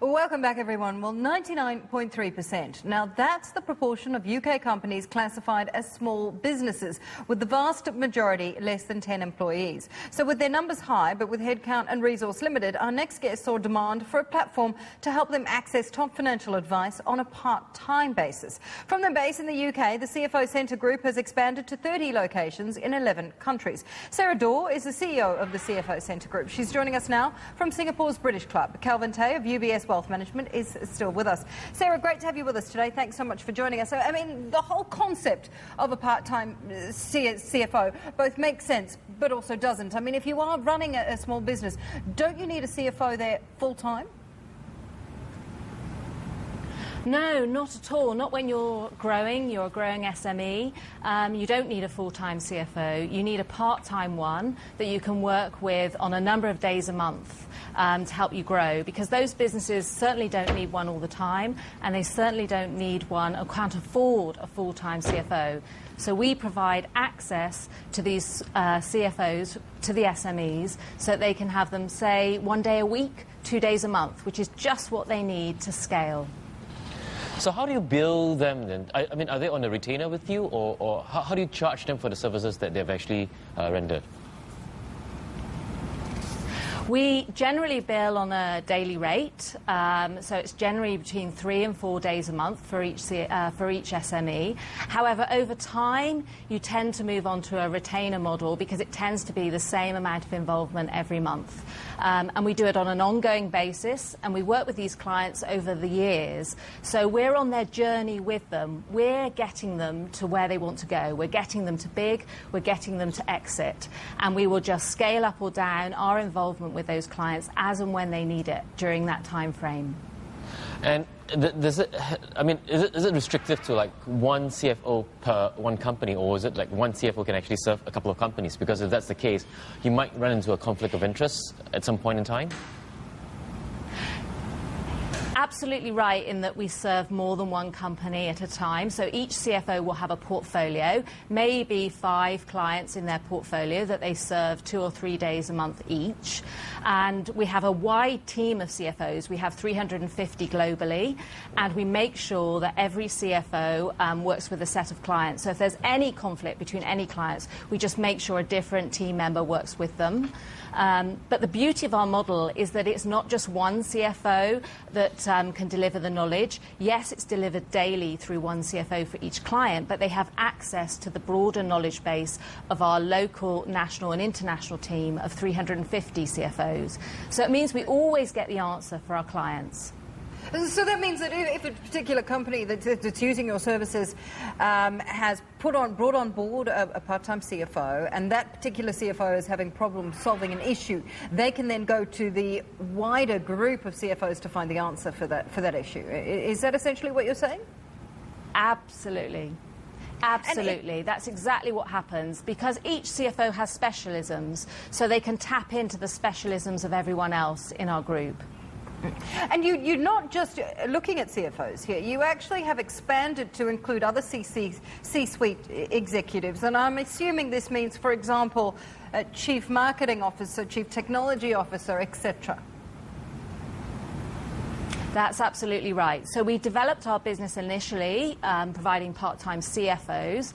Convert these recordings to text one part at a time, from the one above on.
Welcome back, everyone. Well, 99.3%. Now, that's the proportion of UK companies classified as small businesses, with the vast majority less than 10 employees. So with their numbers high, but with headcount and resource limited, our next guest saw demand for a platform to help them access top financial advice on a part-time basis. From their base in the UK, the CFO Centre Group has expanded to 30 locations in 11 countries. Sara Daw is the CEO of the CFO Centre Group. She's joining us now from Singapore's British Club. Calvin Tay of UBS Wealth Management is still with us. Sarah, great to have you with us today. Thanks so much for joining us. So, I mean, the whole concept of a part-time CFO both makes sense, but also doesn't. I mean, if you are running a small business, don't you need a CFO there full-time? No, not at all. Not when you're growing SME. You don't need a full-time CFO. You need a part-time one that you can work with on a number of days a month to help you grow, because those businesses certainly don't need one all the time, and they certainly don't need one or can't afford a full-time CFO. So we provide access to these CFOs, to the SMEs, so that they can have them, say, 1 day a week, 2 days a month, which is just what they need to scale. So how do you bill them then? I mean, are they on a retainer with you, or how do you charge them for the services that they've actually rendered? We generally bill on a daily rate, so it's generally between 3 and 4 days a month for each SME. However, over time, you tend to move on to a retainer model because it tends to be the same amount of involvement every month. And we do it on an ongoing basis, and we work with these clients over the years. So we're on their journey with them. We're getting them to where they want to go. We're getting them to big, we're getting them to exit. And we will just scale up or down our involvement with those clients as and when they need it during that time frame. And does it, I mean, is it restrictive to like one CFO per one company, or is it like one CFO can actually serve a couple of companies? Because if that's the case, you might run into a conflict of interest at some point in time. Absolutely right in that we serve more than one company at a time. So each CFO will have a portfolio, maybe 5 clients in their portfolio that they serve 2 or 3 days a month each. And we have a wide team of CFOs. We have 350 globally, and we make sure that every CFO works with a set of clients. So if there's any conflict between any clients, we just make sure a different team member works with them. But the beauty of our model is that it's not just one CFO that can deliver the knowledge. Yes, it's delivered daily through one CFO for each client, but they have access to the broader knowledge base of our local, national and international team of 350 CFOs. So it means we always get the answer for our clients. So that means that if a particular company that's using your services has brought on board a part-time CFO, and that particular CFO is having problems solving an issue, they can then go to the wider group of CFOs to find the answer for that issue. Is that essentially what you're saying? Absolutely. Absolutely. That's exactly what happens, because each CFO has specialisms, so they can tap into the specialisms of everyone else in our group. And you're not just looking at CFOs here. You actually have expanded to include other C-suite executives. And I'm assuming this means, for example, a chief marketing officer, chief technology officer, etc. That's absolutely right. So we developed our business initially providing part-time CFOs,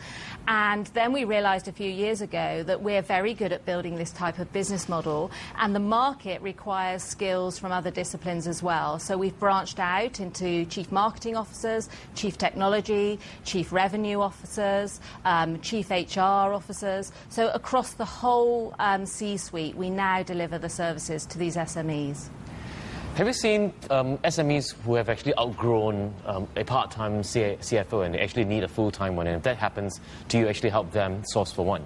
and then we realized a few years ago that we're very good at building this type of business model, and the market requires skills from other disciplines as well. So we've branched out into chief marketing officers, chief technology, chief revenue officers, chief HR officers. So across the whole C-suite, we now deliver the services to these SMEs. Have you seen SMEs who have actually outgrown a part-time CFO and they actually need a full-time one? And if that happens, do you actually help them source for one?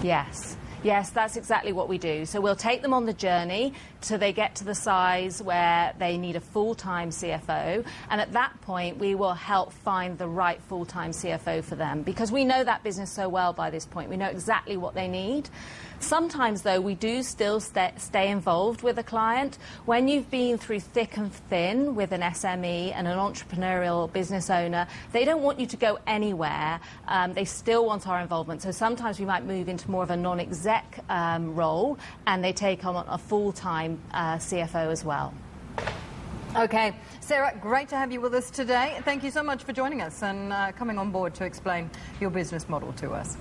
Yes. Yes, that's exactly what we do. So we'll take them on the journey till they get to the size where they need a full-time CFO. And at that point, we will help find the right full-time CFO for them, because we know that business so well by this point. We know exactly what they need. Sometimes, though, we do still stay involved with a client. When you've been through thick and thin with an SME and an entrepreneurial business owner, they don't want you to go anywhere. They still want our involvement. So sometimes we might move into more of a non-exec role, and they take on a full-time CFO as well. Okay. Sarah, great to have you with us today. Thank you so much for joining us and coming on board to explain your business model to us.